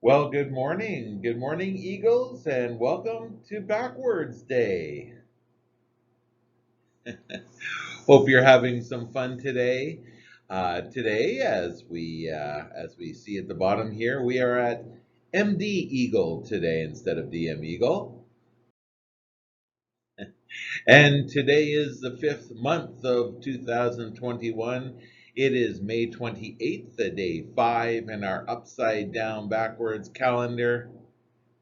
Well, good morning. Good morning, Eagles, and welcome to Backwards Day. Hope you're having some fun today. Today, as we see at the bottom here, we are at MD Eagle today instead of DM Eagle. And today is the fifth month of 2021. It is May 28th, the day 5 in our upside down backwards calendar.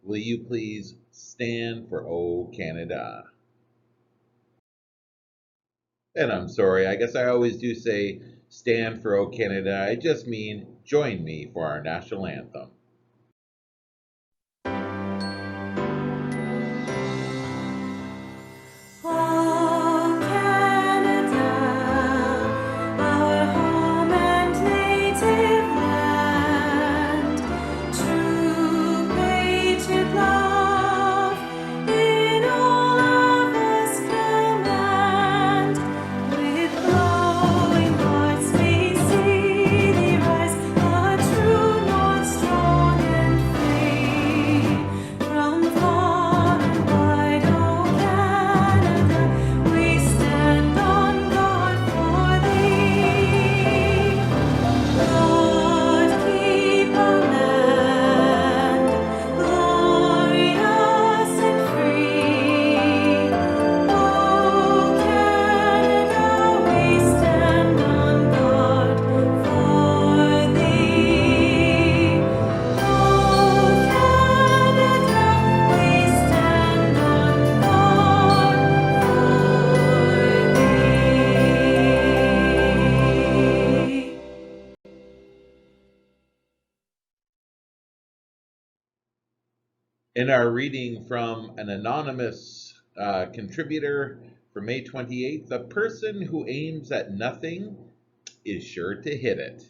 Will you please stand for O Canada? And I'm sorry, I guess I always do say stand for O Canada. I just mean join me for our national anthem. O Canada, our home and native land, true patriot love in all of us command. With glowing hearts we see thee rise, a true north strong and free. From far and wide, O Canada, we stand on guard for thee. God keep our land glorious and free. O Canada, we stand on guard for thee. O Canada, we stand on guard for thee. In our reading from an anonymous contributor for May 28th, the person who aims at nothing is sure to hit it.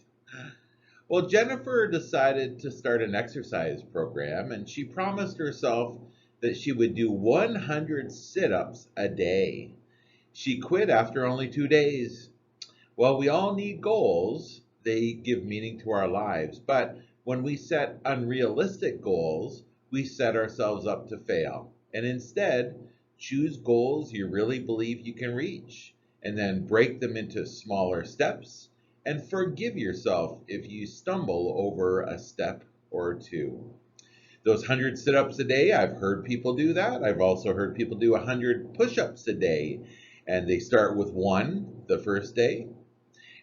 Well, Jennifer decided to start an exercise program and she promised herself that she would do 100 sit ups a day. She quit after only 2 days. Well, we all need goals. They give meaning to our lives. But when we set unrealistic goals, we set ourselves up to fail. And instead, choose goals you really believe you can reach, and then break them into smaller steps, and forgive yourself if you stumble over a step or two. Those 100 sit ups a day, I've heard people do that. I've also heard people do 100 push ups a day. And they start with one the first day,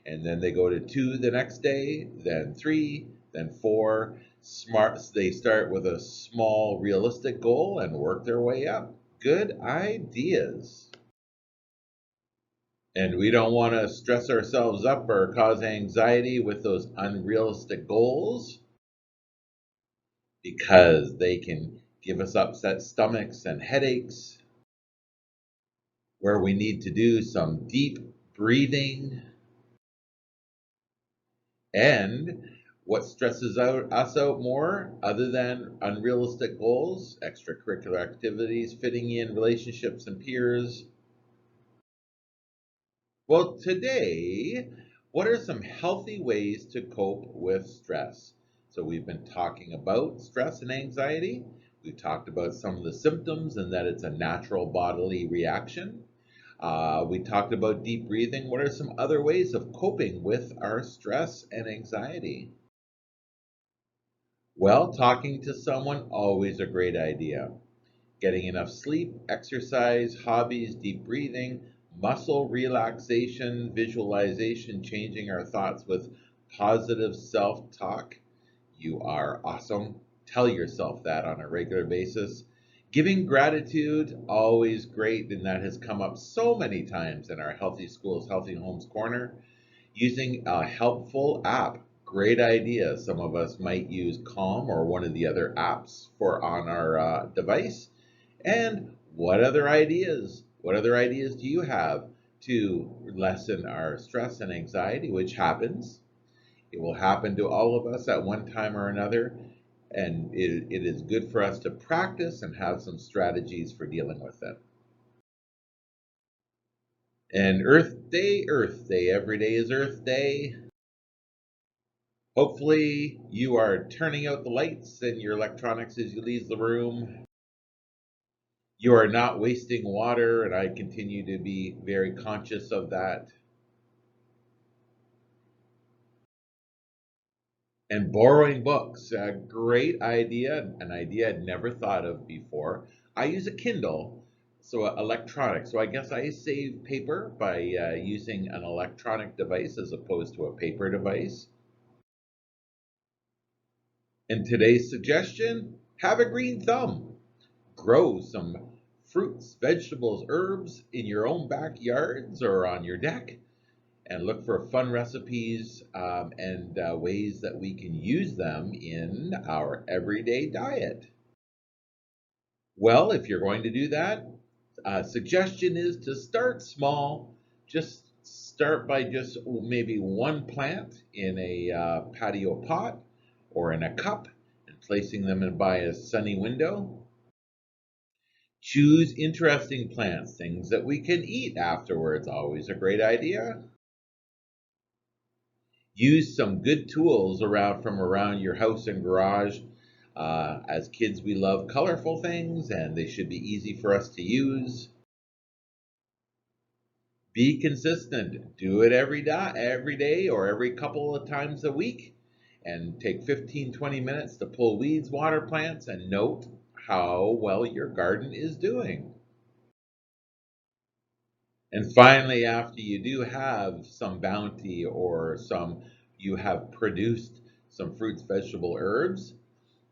and then they go to two the next day, then three, then four. Smart. They start with a small, realistic goal and work their way up. Good ideas. And we don't want to stress ourselves up or cause anxiety with those unrealistic goals because they can give us upset stomachs and headaches, where we need to do some deep breathing. And what stresses us out more, other than unrealistic goals, extracurricular activities, fitting in relationships and peers? Well, today, what are some healthy ways to cope with stress? So, we've been talking about stress and anxiety. We've talked about some of the symptoms and that it's a natural bodily reaction. We talked about deep breathing. What are some other ways of coping with our stress and anxiety? Well, talking to someone, always a great idea. Getting enough sleep, exercise, hobbies, deep breathing, muscle relaxation, visualization, changing our thoughts with positive self talk. You are awesome. Tell yourself that on a regular basis. Giving gratitude, always great, and that has come up so many times in our Healthy Schools, Healthy Homes Corner. Using a helpful app, great idea. Some of us might use Calm or one of the other apps for on our device. And what other ideas? What other ideas do you have to lessen our stress and anxiety, which happens? It will happen to all of us at one time or another. And it is good for us to practice and have some strategies for dealing with it. And Earth Day, every day is Earth Day. Hopefully you are turning out the lights and your electronics as you leave the room. You are not wasting water, and I continue to be very conscious of that. And borrowing books, a great idea, an idea I'd never thought of before. I use a Kindle, so electronic. So I guess I save paper by using an electronic device as opposed to a paper device. And today's suggestion, have a green thumb. Grow some fruits, vegetables, herbs in your own backyards or on your deck, and look for fun recipes and ways that we can use them in our everyday diet. Well, if you're going to do that, suggestion is to start small. Just start by just maybe one plant in a patio pot or in a cup and placing them in by a sunny window. Choose interesting plants, things that we can eat afterwards, always a great idea. Use some good tools around your house and garage. As kids, we love colorful things, and they should be easy for us to use. Be consistent. Do it every day or every couple of times a week, and take 15-20 minutes to pull weeds, water plants, and note how well your garden is doing. And finally, after you do have some bounty or you have produced some fruits, vegetable, herbs,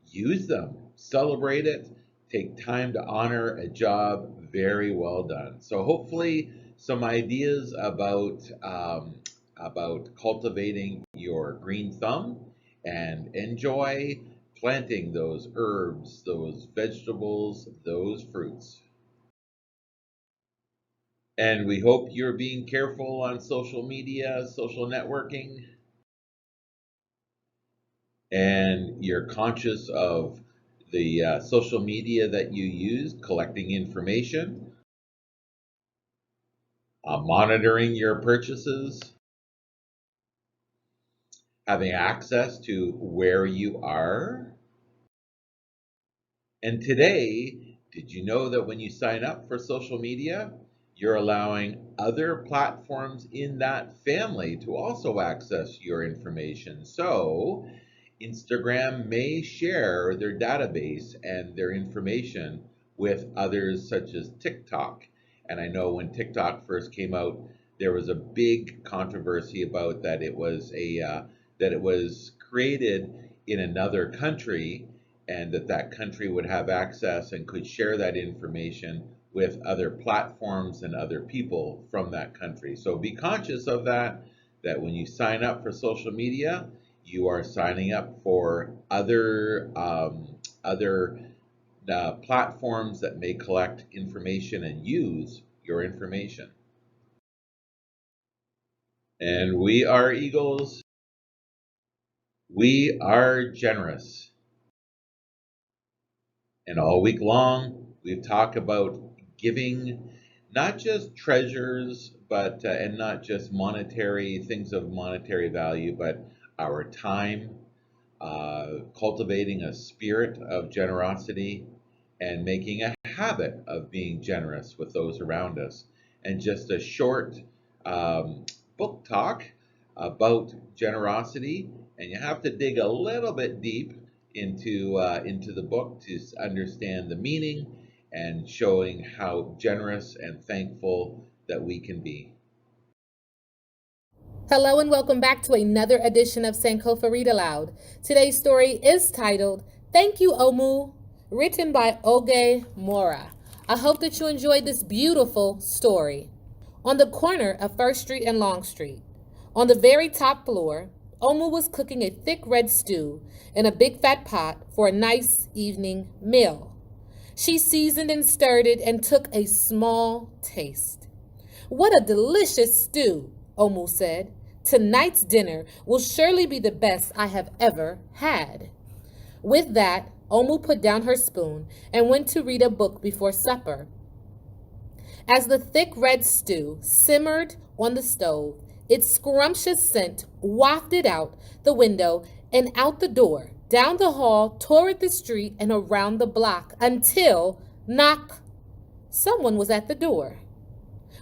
use them, celebrate it, take time to honor a job very well done. So hopefully some ideas about cultivating your green thumb, and enjoy planting those herbs, those vegetables, those fruits. And we hope you're being careful on social media, social networking, and you're conscious of the social media that you use, collecting information, monitoring your purchases, having access to where you are. And today, did you know that when you sign up for social media, you're allowing other platforms in that family to also access your information? So Instagram may share their database and their information with others, such as TikTok. And I know when TikTok first came out, there was a big controversy about that it was created in another country, and that country would have access and could share that information with other platforms and other people from that country. So be conscious of that when you sign up for social media, you are signing up for other platforms that may collect information and use your information. And we are Eagles. We are generous. And all week long, we've talked about giving not just treasures, but and not just monetary things of monetary value, but our time, cultivating a spirit of generosity, and making a habit of being generous with those around us. And just a short book talk about generosity, and you have to dig a little bit deep into the book to understand the meaning and showing how generous and thankful that we can be. Hello and welcome back to another edition of Sankofa Read Aloud. Today's story is titled Thank You, Omu, written by Oge Mora. I hope that you enjoyed this beautiful story. On the corner of First Street and Long Street, on the very top floor, Omu was cooking a thick red stew in a big fat pot for a nice evening meal. She seasoned and stirred it and took a small taste. What a delicious stew, Omu said. Tonight's dinner will surely be the best I have ever had. With that, Omu put down her spoon and went to read a book before supper. As the thick red stew simmered on the stove, its scrumptious scent wafted out the window and out the door, down the hall, toward the street, and around the block until, knock, someone was at the door.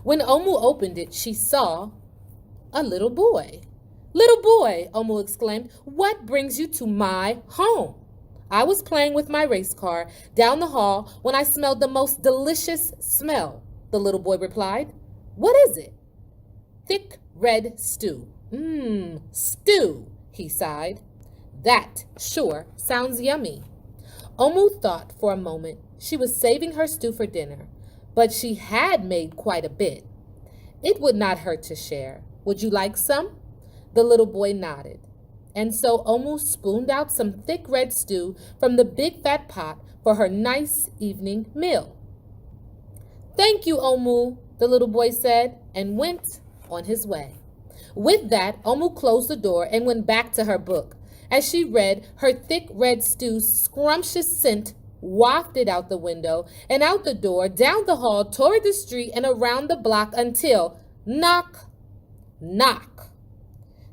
When Omu opened it, she saw a little boy. "Little boy," Omu exclaimed, "what brings you to my home?" "I was playing with my race car down the hall when I smelled the most delicious smell," the little boy replied. "What is it?" "Thick red stew." Stew, he sighed. "That sure sounds yummy." Omu thought for a moment. She was saving her stew for dinner, but she had made quite a bit. It would not hurt to share. "Would you like some?" The little boy nodded. And so Omu spooned out some thick red stew from the big fat pot for her nice evening meal. "Thank you, Omu," the little boy said, and went on his way. With that, Omu closed the door and went back to her book. As she read, her thick red stew's scrumptious scent wafted out the window and out the door, down the hall, toward the street, and around the block until, knock, knock,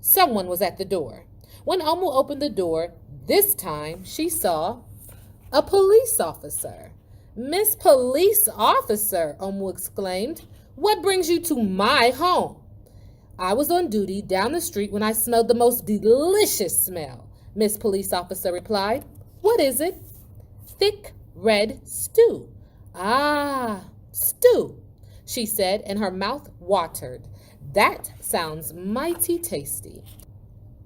someone was at the door. When Omu opened the door, this time she saw a police officer. "Miss Police Officer," Omu exclaimed, "what brings you to my home?" "I was on duty down the street when I smelled the most delicious smell," Miss Police Officer replied. "What is it?" "Thick red stew." "Ah, stew," she said, and her mouth watered. "That sounds mighty tasty."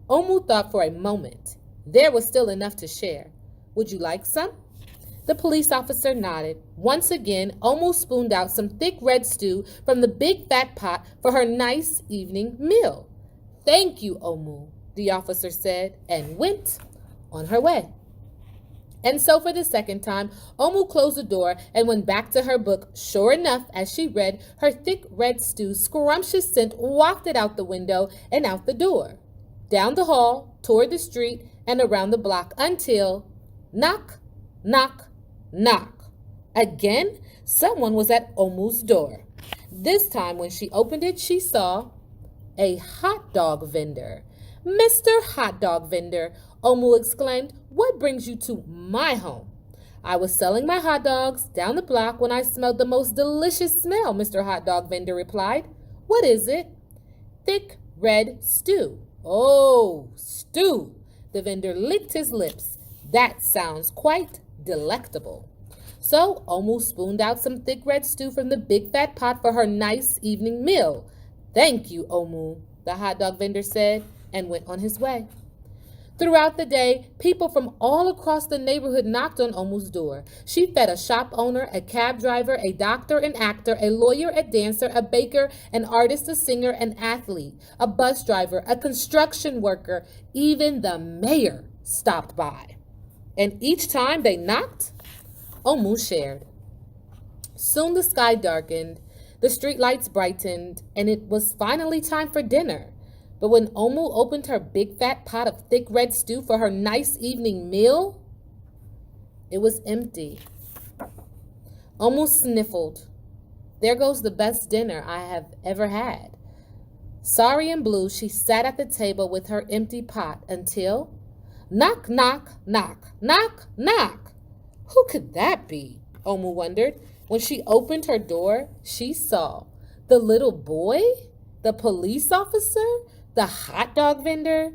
Omu thought for a moment. There was still enough to share. "Would you like some?" The police officer nodded. Once again, Omu spooned out some thick red stew from the big fat pot for her nice evening meal. "Thank you, Omu," the officer said, and went on her way. And so for the second time, Omu closed the door and went back to her book. Sure enough, as she read, her thick red stew's scrumptious scent wafted out the window and out the door, down the hall, toward the street, and around the block until, knock, knock, knock. Again, someone was at Omu's door. This time when she opened it, she saw a hot dog vendor. "Mr. Hot Dog Vendor," Omu exclaimed, "what brings you to my home?" "I was selling my hot dogs down the block when I smelled the most delicious smell," Mr. Hot Dog Vendor replied. "What is it?" "Thick red stew." "Oh, stew." The vendor licked his lips. "That sounds quite delectable." So Omu spooned out some thick red stew from the big fat pot for her nice evening meal. "Thank you, Omu," the hot dog vendor said, and went on his way. Throughout the day, people from all across the neighborhood knocked on Omu's door. She fed a shop owner, a cab driver, a doctor, an actor, a lawyer, a dancer, a baker, an artist, a singer, an athlete, a bus driver, a construction worker. Even the mayor stopped by. And each time they knocked, Omu shared. Soon the sky darkened, the streetlights brightened, and it was finally time for dinner. But when Omu opened her big fat pot of thick red stew for her nice evening meal, it was empty. Omu sniffled. "There goes the best dinner I have ever had." Sorry and blue, she sat at the table with her empty pot until, knock, knock, knock, knock, knock. Who could that be? Omu wondered. When she opened her door, she saw the little boy, the police officer, the hot dog vendor,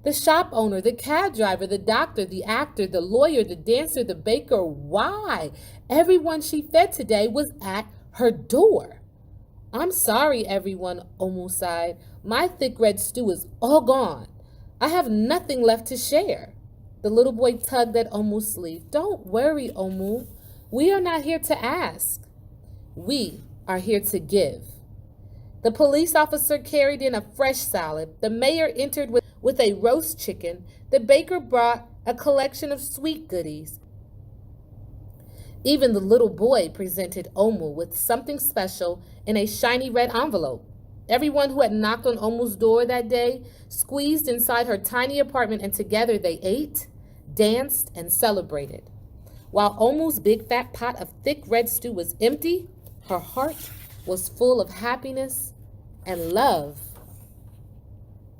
the shop owner, the cab driver, the doctor, the actor, the lawyer, the dancer, the baker. Why? Everyone she fed today was at her door. "I'm sorry, everyone," Omu sighed. "My thick red stew is all gone. I have nothing left to share." The little boy tugged at Omu's sleeve. "Don't worry, Omu. We are not here to ask. We are here to give." The police officer carried in a fresh salad. The mayor entered with a roast chicken. The baker brought a collection of sweet goodies. Even the little boy presented Omu with something special in a shiny red envelope. Everyone who had knocked on Omu's door that day squeezed inside her tiny apartment, and together they ate, danced, and celebrated. While Omu's big fat pot of thick red stew was empty, her heart was full of happiness and love.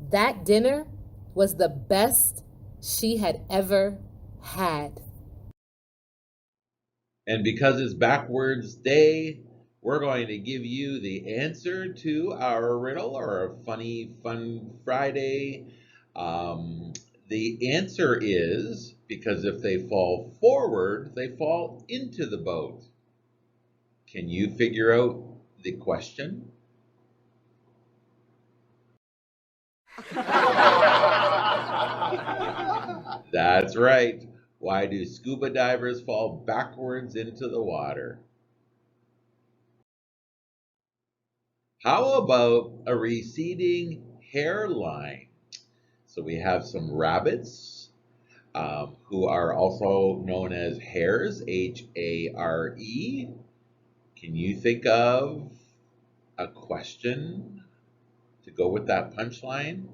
That dinner was the best she had ever had. And because it's backwards day, we're going to give you the answer to our riddle or a funny fun Friday. The answer is because if they fall forward, they fall into the boat. Can you figure out the question? That's right. Why do scuba divers fall backwards into the water? How about a receding hairline? So we have some rabbits who are also known as hares, Hare. Can you think of a question to go with that punchline?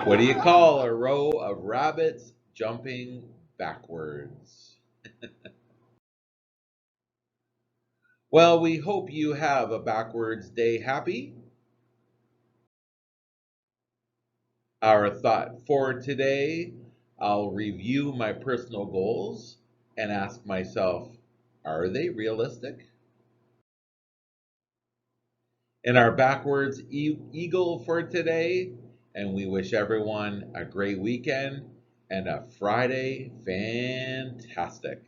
What do you call a row of rabbits jumping backwards? Well, we hope you have a backwards day happy. Our thought for today, I'll review my personal goals and ask myself, are they realistic? And our backwards eagle for today, and we wish everyone a great weekend and a Friday fantastic.